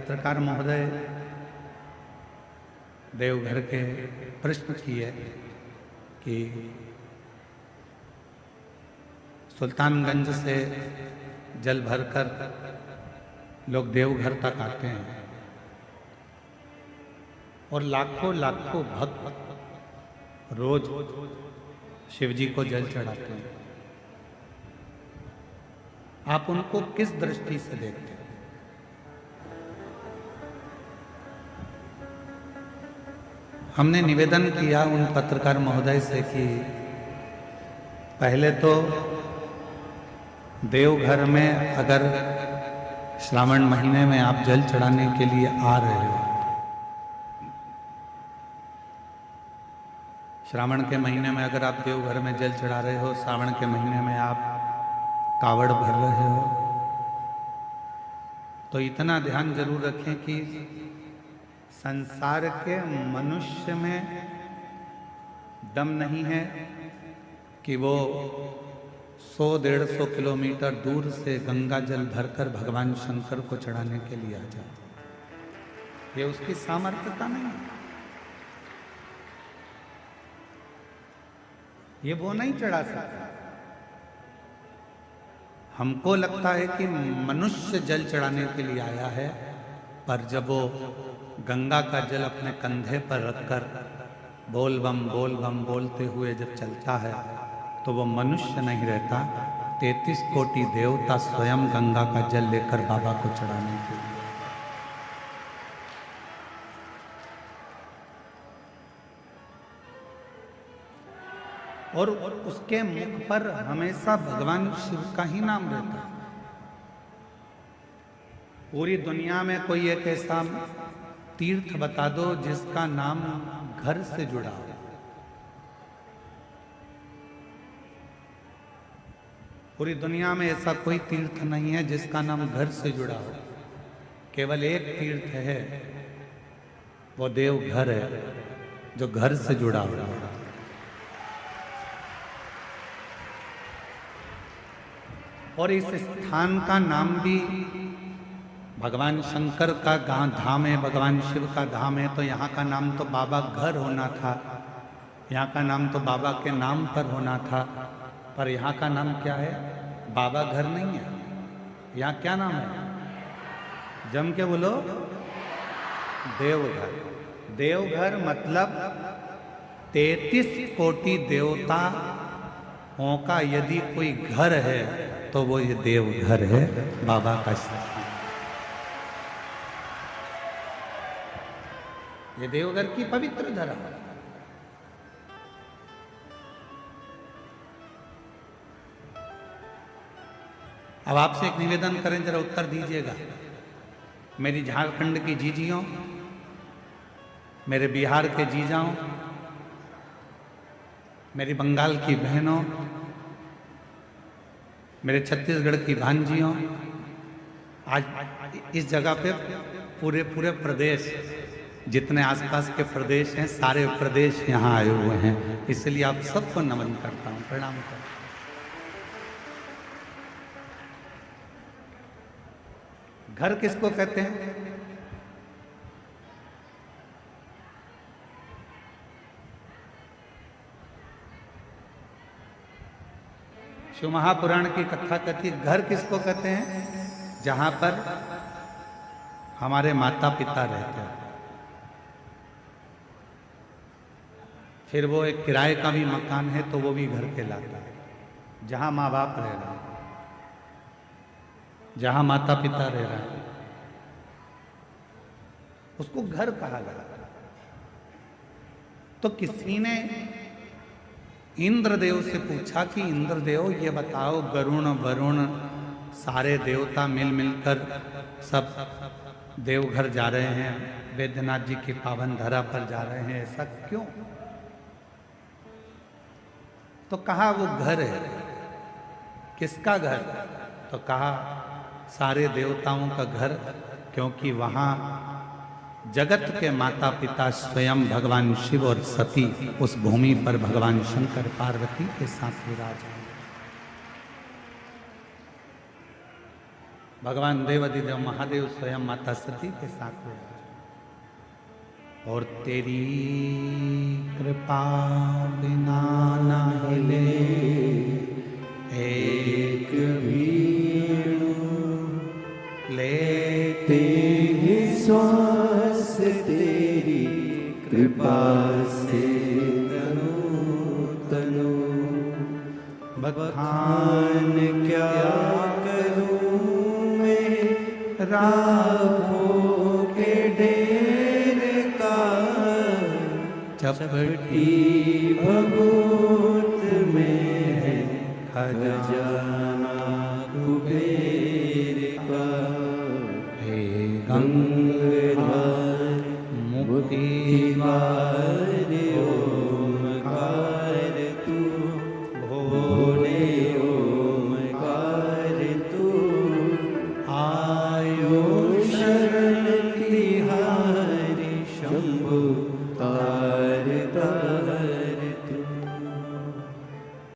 पत्रकार महोदय देवघर के प्रश्न किए कि सुल्तानगंज से जल भरकर लोग देवघर तक आते हैं और लाखों लाखों भक्त रोज शिवजी को जल चढ़ाते हैं। आप उनको किस दृष्टि से देखते हैं? हमने निवेदन किया उन पत्रकार महोदय से कि पहले तो देवघर में अगर श्रावण महीने में आप जल चढ़ाने के लिए आ रहे हो, श्रावण के महीने में अगर आप देवघर में जल चढ़ा रहे हो, श्रावण के महीने में आप कावड़ भर रहे हो, तो इतना ध्यान जरूर रखें कि संसार के मनुष्य में दम नहीं है कि वो 100-150 किलोमीटर दूर से गंगा जल भरकर भगवान शंकर को चढ़ाने के लिए आ जाए। ये उसकी सामर्थ्यता नहीं है। ये वो नहीं चढ़ा सकता। हमको लगता है कि मनुष्य जल चढ़ाने के लिए आया है, पर जब वो गंगा का जल अपने कंधे पर रखकर बोल बम बोलते हुए जब चलता है तो वो मनुष्य नहीं रहता, 33 कोटि देवता स्वयं गंगा का जल लेकर बाबा को चढ़ाने के लिए। और उसके मुख पर हमेशा भगवान शिव का ही नाम रहता है। पूरी दुनिया में कोई एक ऐसा तीर्थ बता दो जिसका नाम घर से जुड़ा हो। पूरी दुनिया में ऐसा कोई तीर्थ नहीं है जिसका नाम घर से जुड़ा हो। केवल एक तीर्थ है, वो देवघर है, जो घर से जुड़ा हुआ है। और इस स्थान का नाम भी भगवान शंकर का धाम है, भगवान शिव का धाम है, तो यहाँ का नाम तो बाबा घर होना था, यहाँ का नाम तो बाबा के नाम पर होना था। पर यहाँ का नाम क्या है? बाबा घर नहीं है। यहाँ क्या नाम है? जम के बोलो, देवघर। देवघर मतलब 33 कोटि देवताओं का यदि कोई घर है तो वो ये देवघर है, बाबा का स्थान। ये देवघर की पवित्र धरा। अब आपसे एक निवेदन करें, जरा उत्तर दीजिएगा। मेरी झारखंड की जीजियों, मेरे बिहार के जीजाओं, मेरी बंगाल की बहनों, मेरे छत्तीसगढ़ की भांजियों, आज इस जगह पे पूरे प्रदेश, जितने आसपास के प्रदेश हैं, सारे प्रदेश यहाँ आए हुए हैं। इसलिए आप सबको नमन करता हूँ, प्रणाम करता हूँ। घर किसको कहते हैं? शिव महापुराण की कथा कहती है, घर किसको कहते हैं? जहां पर हमारे माता पिता रहते हैं। फिर वो एक किराए का भी मकान है तो वो भी घर कहलाता है। जहां माँ बाप रह रहे हैं, जहां माता पिता रह रहे हैं, उसको घर कहा गया। तो किसी ने इंद्रदेव से पूछा कि इंद्रदेव ये बताओ, गरुण वरुण सारे देवता मिल मिलकर सब देवघर जा रहे हैं, वैद्यनाथ जी की पावन धरा पर जा रहे हैं, ऐसा क्यों? तो कहा वो घर है। किसका घर? तो कहा सारे देवताओं का घर, क्योंकि वहां जगत के माता पिता स्वयं भगवान शिव और सती उस भूमि पर भगवान शंकर पार्वती के साथ विराज हैं। भगवान देवाधिदेव महादेव स्वयं माता सती के साथ हुआ। और तेरी कृपा बिना न हिले एक भी लेते ही श्वास तेरी कृपा से तनु तनु। बखान क्या करूं मैं राहों के ढेर का, चपटी भभूत में है खजाना कुबेर का। हे गंगाधर मुक्तिवार ओमकार तू, भोले ओमकार तू। आयो शरण तिहारी शंभु